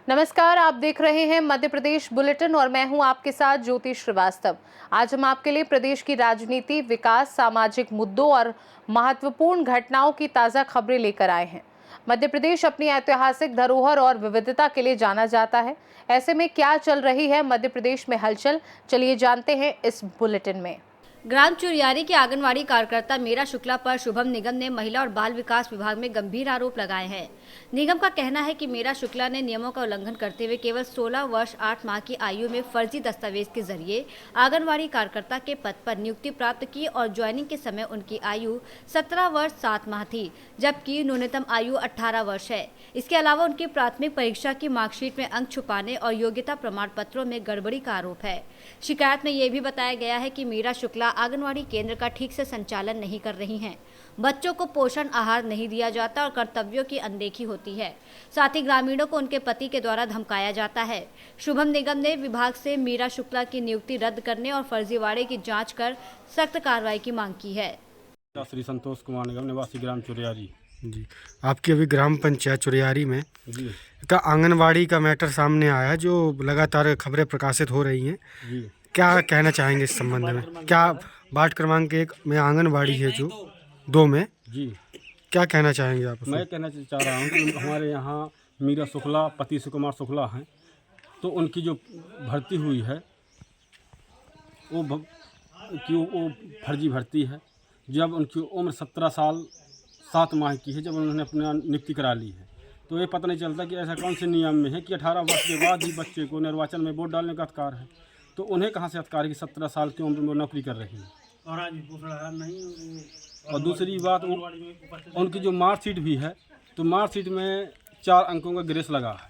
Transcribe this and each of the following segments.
नमस्कार, आप देख रहे हैं मध्य प्रदेश बुलेटिन और मैं हूं आपके साथ ज्योति श्रीवास्तव। आज हम आपके लिए प्रदेश की राजनीति, विकास, सामाजिक मुद्दों और महत्वपूर्ण घटनाओं की ताज़ा खबरें लेकर आए हैं। मध्य प्रदेश अपनी ऐतिहासिक धरोहर और विविधता के लिए जाना जाता है। ऐसे में क्या चल रही है मध्य प्रदेश में हलचल, चलिए जानते हैं इस बुलेटिन में। ग्राम चुरियारी के आंगनवाड़ी कार्यकर्ता मीरा शुक्ला पर शुभम निगम ने महिला और बाल विकास विभाग में गंभीर आरोप लगाए हैं। निगम का कहना है कि मीरा शुक्ला ने नियमों का उल्लंघन करते हुए केवल 16 वर्ष 8 माह की आयु में फर्जी दस्तावेज के जरिए आंगनवाड़ी कार्यकर्ता के पद पर नियुक्ति प्राप्त की और ज्वाइनिंग के समय उनकी आयु 17 वर्ष 7 माह थी, जबकि न्यूनतम आयु 18 वर्ष है। इसके अलावा उनकी प्राथमिक परीक्षा की मार्कशीट में अंक छुपाने और योग्यता प्रमाण पत्रों में गड़बड़ी का आरोप है। शिकायत में ये भी बताया गया है कि मीरा शुक्ला आंगनवाड़ी केंद्र का ठीक से संचालन नहीं कर रही हैं। बच्चों को पोषण आहार नहीं दिया जाता और कर्तव्यों की अनदेखी होती है। साथ ही ग्रामीणों को उनके पति के द्वारा धमकाया जाता है। शुभम निगम ने विभाग से मीरा शुक्ला की नियुक्ति रद्द करने और फर्जीवाड़े की जांच कर सख्त कार्रवाई की मांग की है। श्री संतोष कुमार निगम, निवासी ग्राम चुरियारी जी। आपकी अभी ग्राम पंचायत चुरियारी में जी का आंगनवाड़ी का मैटर सामने आया, जो लगातार खबरें प्रकाशित हो रही हैं। जी क्या कहना चाहेंगे इस संबंध में? क्या वार्ड क्रमांक 1 में आंगनवाड़ी है जो 2 में, जी क्या कहना चाहेंगे आप उसमें? मैं कहना चाह रहा हूँ कि हमारे यहाँ मीरा शुक्ला, पति से कुमार शुक्ला हैं, तो उनकी जो भर्ती हुई है वो फर्जी भर्ती है। जब उनकी उम्र 17 साल 7 माह की है, जब उन्होंने अपना नियुक्ति करा ली है, तो ये पता नहीं चलता कि ऐसा कौन से नियम में है कि 18 वर्ष के बाद ही बच्चे को निर्वाचन में वोट डालने का अधिकार है। तो उन्हें कहाँ से अधिकार है कि 17 साल की उम्र में नौकरी कर रही है? और दूसरी बात, उनकी जो मार्कशीट भी है, तो मार्कशीट में 4 अंकों का ग्रेस लगा है।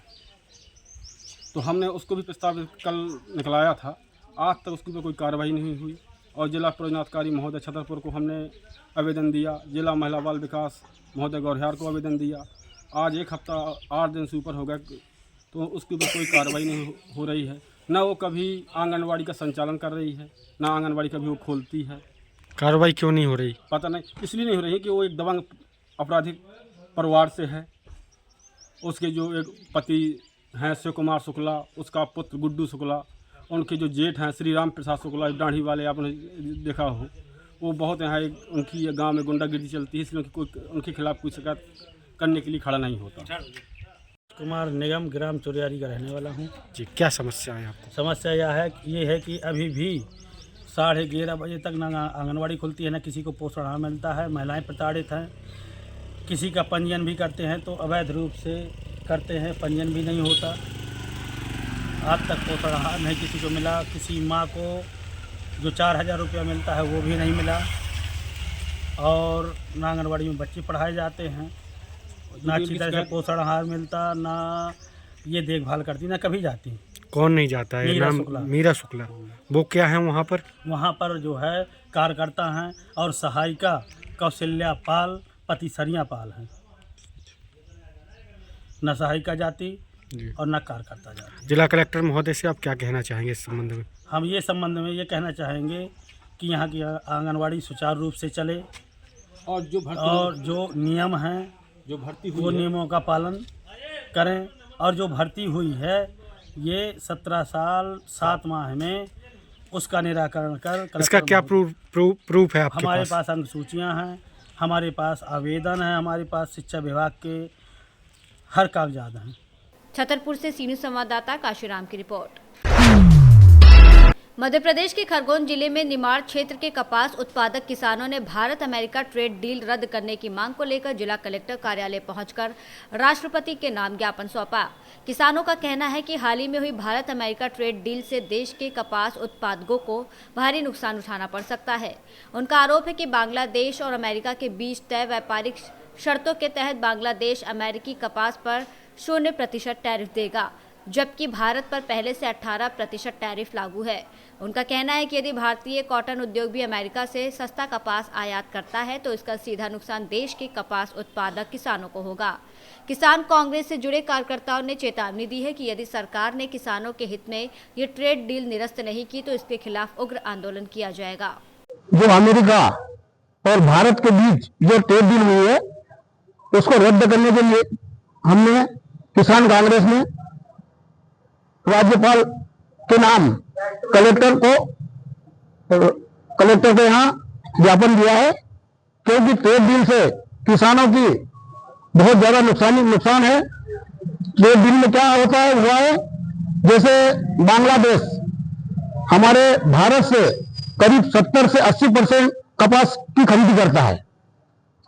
तो हमने उसको भी प्रस्तावित कल निकलाया था, आज तक उसके ऊपर कोई कार्रवाई नहीं हुई। और जिला परियोजनाधिकारी महोदय छतरपुर को हमने आवेदन दिया, जिला महिला बाल विकास महोदय गौरहार को आवेदन दिया। आज 1 हफ्ता 8 दिन से ऊपर हो गया, तो उसके ऊपर कोई कार्रवाई नहीं हो रही है। ना वो कभी आंगनवाड़ी का संचालन कर रही है, ना आंगनवाड़ी कभी वो खोलती है। कार्रवाई क्यों नहीं हो रही? पता नहीं, इसलिए नहीं हो रही है कि वो एक दबंग आपराधिक परिवार से है। उसके जो एक पति हैं शिव कुमार शुक्ला, उसका पुत्र गुड्डू शुक्ला, उनके जो जेठ हैं श्री राम प्रसाद शुक्ला, दाढ़ी वाले, आपने देखा हो, वो बहुत यहाँ उनकी गांव में गुंडागिरी चलती है, इसलिए उनके खिलाफ कोई शिकायत करने के लिए खड़ा नहीं होता। कुमार निगम ग्राम चुरियारी का रहने वाला हूँ जी। क्या समस्या है आपको? समस्या ये है कि अभी भी 11:30 बजे तक ना आंगनवाड़ी खुलती है, ना किसी को पोषण आहार मिलता है। महिलाएं प्रताड़ित हैं। किसी का पंजीयन भी करते हैं तो अवैध रूप से करते हैं, पंजीयन भी नहीं होता। आज तक पोषण आहार नहीं किसी को मिला। किसी माँ को जो 4000 रुपया मिलता है वो भी नहीं मिला। और ना आंगनवाड़ी में बच्चे पढ़ाए जाते हैं, ना अच्छी तरह से पोषण आहार मिलता, ना ये देखभाल करती, ना कभी जाती। कौन नहीं जाता है? मीरा नाम शुक्ला। मीरा शुक्ला। वो क्या है वहाँ पर? वहाँ पर जो है कार्यकर्ता हैं और सहायिका कौशल्या पाल, पति सरिया पाल हैं। न सहायिका जाती और न कार्यकर्ता जाती। जिला कलेक्टर महोदय से आप क्या कहना चाहेंगे इस संबंध में? हम ये संबंध में ये कहना चाहेंगे कि यहाँ की आंगनवाड़ी सुचारू रूप से चले और जो नियम हैं, जो भर्ती वो हुई है, नियमों का पालन करें। और जो भर्ती हुई है ये 17 साल 7 माह में, उसका निराकरण कर। इसका क्या प्रूफ है आपके हमारे पास? पास अंकसूचियाँ हैं, हमारे पास आवेदन है, हमारे पास शिक्षा विभाग के हर कागजात हैं। छतरपुर से सीनियर संवाददाता काशीराम की रिपोर्ट। मध्य प्रदेश के खरगोन जिले में निमाड़ क्षेत्र के कपास उत्पादक किसानों ने भारत अमेरिका ट्रेड डील रद्द करने की मांग को लेकर जिला कलेक्टर कार्यालय पहुंचकर राष्ट्रपति के नाम ज्ञापन सौंपा। किसानों का कहना है कि हाल ही में हुई भारत अमेरिका ट्रेड डील से देश के कपास उत्पादकों को भारी नुकसान उठाना पड़ सकता है। उनका आरोप है कि बांग्लादेश और अमेरिका के बीच तय व्यापारिक शर्तों के तहत बांग्लादेश अमेरिकी कपास पर 0% टैरिफ देगा, जबकि भारत पर पहले से 18% टैरिफ लागू है। उनका कहना है कि यदि भारतीय कॉटन उद्योग भी अमेरिका से सस्ता कपास आयात करता है तो इसका सीधा नुकसान देश के कपास उत्पादक किसानों को होगा। किसान कांग्रेस से जुड़े कार्यकर्ताओं ने चेतावनी दी है कि यदि सरकार ने किसानों के हित में ये ट्रेड डील निरस्त नहीं की तो इसके खिलाफ उग्र आंदोलन किया जाएगा। जो अमेरिका और भारत के बीच जो ट्रेड डील हुई है उसको रद्द करने के लिए हमने किसान कांग्रेस में राज्यपाल के नाम कलेक्टर के यहाँ ज्ञापन दिया है, क्योंकि ट्रेड डील से किसानों की बहुत ज्यादा नुकसान है। ट्रेड डील में क्या होता है हुआ है, जैसे बांग्लादेश हमारे भारत से करीब 70 से 80% कपास की खरीदी करता है,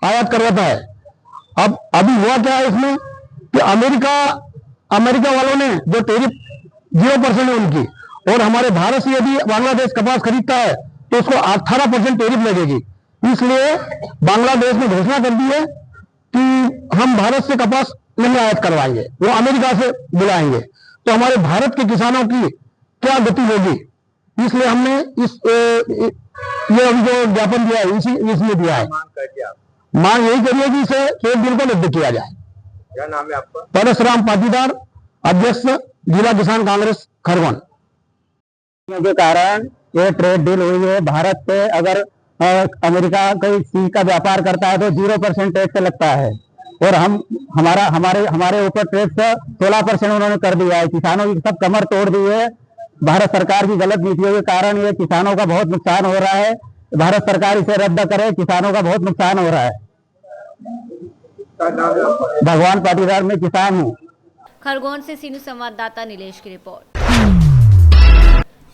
आयात करवाता है। अब अभी हुआ क्या है इसमें कि अमेरिका वालों ने जो टैरिफ 0% है उनकी, और हमारे भारत से यदि बांग्लादेश कपास खरीदता है तो उसको 18% टैरिफ लगेगी। इसलिए बांग्लादेश ने घोषणा कर दी है कि हम भारत से कपास नहीं आयात करवाएंगे, वो अमेरिका से बुलाएंगे। तो हमारे भारत के किसानों की क्या गति होगी, इसलिए हमने ये अभी जो ज्ञापन दिया है इसमें दिया है। मांग यही करिए कि इसे ट्रेड डील को रद्द किया जाए। क्या नाम है आपका? परशुराम पाटीदार, अध्यक्ष जिला किसान कांग्रेस खरगोन। के कारण ये ट्रेड डील हुई है। भारत से अगर अमेरिका कोई चीज का व्यापार करता है तो 0% टैक्स लगता है, और हमारे ऊपर टैक्स 16% उन्होंने कर दिया है। किसानों की सब कमर तोड़ दी है। भारत सरकार की गलत नीतियों के कारण ये किसानों का बहुत नुकसान हो रहा है। भारत सरकार इसे रद्द करे, किसानों का बहुत नुकसान हो रहा है। भगवान पाटीदार में किसान हूँ। खरगोन से सीनियर संवाददाता नीलेश की रिपोर्ट।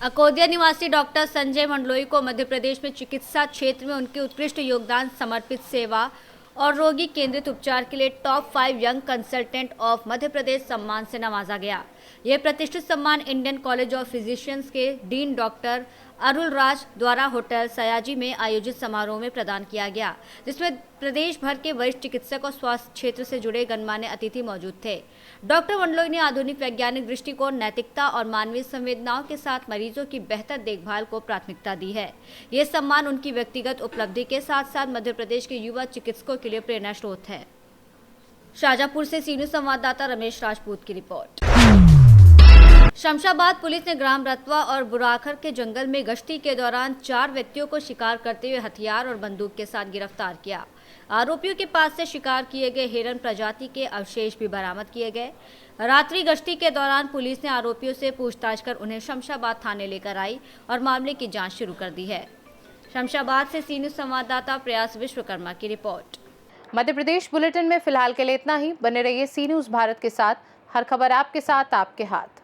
अकोदिया निवासी डॉक्टर संजय मंडलोई को मध्य प्रदेश में चिकित्सा क्षेत्र में उनके उत्कृष्ट योगदान, समर्पित सेवा और रोगी केंद्रित उपचार के लिए top 5 young consultant of Madhya Pradesh सम्मान से नवाजा गया। यह प्रतिष्ठित सम्मान इंडियन कॉलेज ऑफ फिजिशियंस के डीन डॉक्टर अरुल राज द्वारा होटल सयाजी में आयोजित समारोह में प्रदान किया गया, जिसमें प्रदेश भर के वरिष्ठ चिकित्सक और स्वास्थ्य क्षेत्र से जुड़े गणमान्य अतिथि मौजूद थे। डॉक्टर मंडलोई ने आधुनिक वैज्ञानिक दृष्टिकोण, नैतिकता और मानवीय संवेदनाओं के साथ मरीजों की बेहतर देखभाल को प्राथमिकता दी है। ये सम्मान उनकी व्यक्तिगत उपलब्धि के साथ साथ मध्य प्रदेश के युवा चिकित्सकों के लिए प्रेरणा स्रोत है। शाजापुर से सीनियर संवाददाता रमेश राजपूत की रिपोर्ट। शमशाबाद पुलिस ने ग्राम रतवा और बुराखर के जंगल में गश्ती के दौरान 4 व्यक्तियों को शिकार करते हुए हथियार और बंदूक के साथ गिरफ्तार किया। आरोपियों के पास से शिकार किए गए हिरन प्रजाति के अवशेष भी बरामद किए गए। रात्रि गश्ती के दौरान पुलिस ने आरोपियों से पूछताछ कर उन्हें शमशाबाद थाने लेकर आई और मामले की जांच शुरू कर दी है। शमशाबाद से सीनियर संवाददाता प्रयास विश्वकर्मा की रिपोर्ट। मध्य प्रदेश बुलेटिन में फिलहाल के लिए इतना ही। बने रहिए सी न्यूज़ भारत के साथ। हर खबर आपके साथ, आपके हाथ।